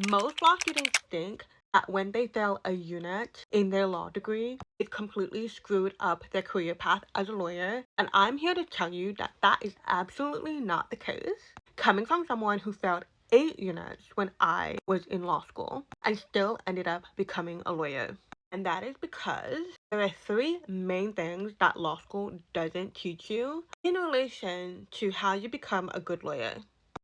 Most law students think that when they fail a unit in their law degree, it completely screwed up their career path as a lawyer. And I'm here to tell you that that is absolutely not the case. Coming from someone who failed 8 units when I was in law school and still ended up becoming a lawyer. And that is because there are 3 main things that law school doesn't teach you in relation to how you become a good lawyer.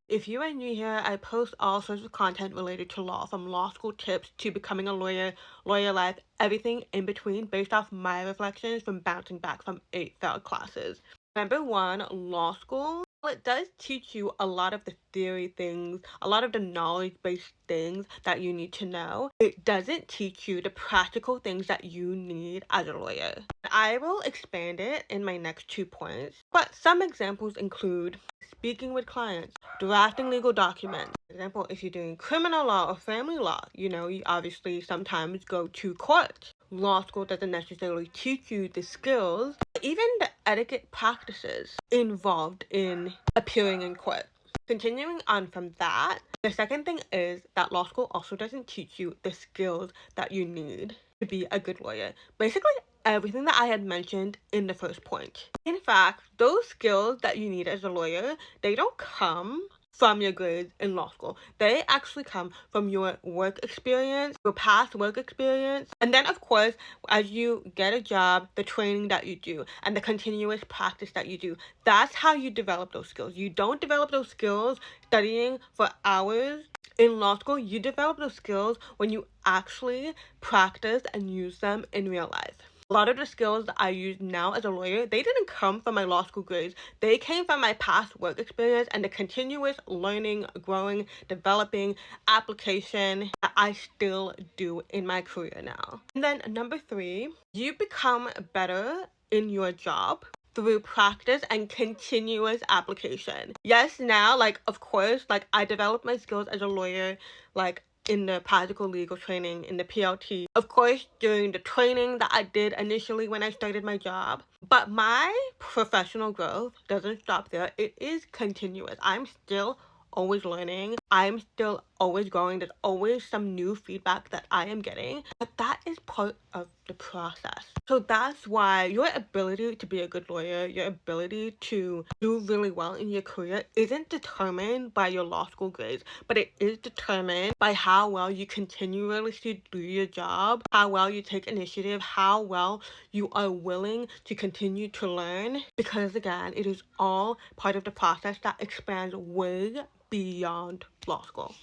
If you are new here, I post all sorts of content related to law, from law school tips to becoming a lawyer, lawyer life, everything in between, based off my reflections from bouncing back from 8 failed classes. Number 1, law school. Well, it does teach you a lot of the theory things, a lot of the knowledge-based things that you need to know. It doesn't teach you the practical things that you need as a lawyer. I will expand it in my next 2 points, but some examples include speaking with clients, drafting legal documents. For example, if you're doing criminal law or family law, you obviously sometimes go to court. Law school doesn't necessarily teach you the skills, even the etiquette practices involved in appearing in court. Continuing on from that, the second thing is that law school also doesn't teach you the skills that you need to be a good lawyer. Basically, everything that I had mentioned in the first point. In fact, those skills that you need as a lawyer, they don't come from your grades in law school. They actually come from your work experience, your past work experience, and then of course, as you get a job, the training that you do and the continuous practice that you do. That's how you develop those skills. You don't develop those skills studying for hours in law school. You develop those skills when you actually practice and use them in real life. A lot of the skills that I use now as a lawyer, they didn't come from my law school grades. They came from my past work experience and the continuous learning, growing, developing application that I still do in my career now. And then number 3, you become better in your job through practice and continuous application. Yes, now, of course, I developed my skills as a lawyer, in the practical legal training, in the PLT. Of course, during the training that I did initially when I started my job. But my professional growth doesn't stop there. It is continuous. I'm still always learning. I'm still always growing. There's always some new feedback that I am getting. But that is part of the process. So that's why your ability to be a good lawyer, your ability to do really well in your career isn't determined by your law school grades, but it is determined by how well you continuously do your job, how well you take initiative, how well you are willing to continue to learn. Because again, it is all part of the process that expands way beyond law school.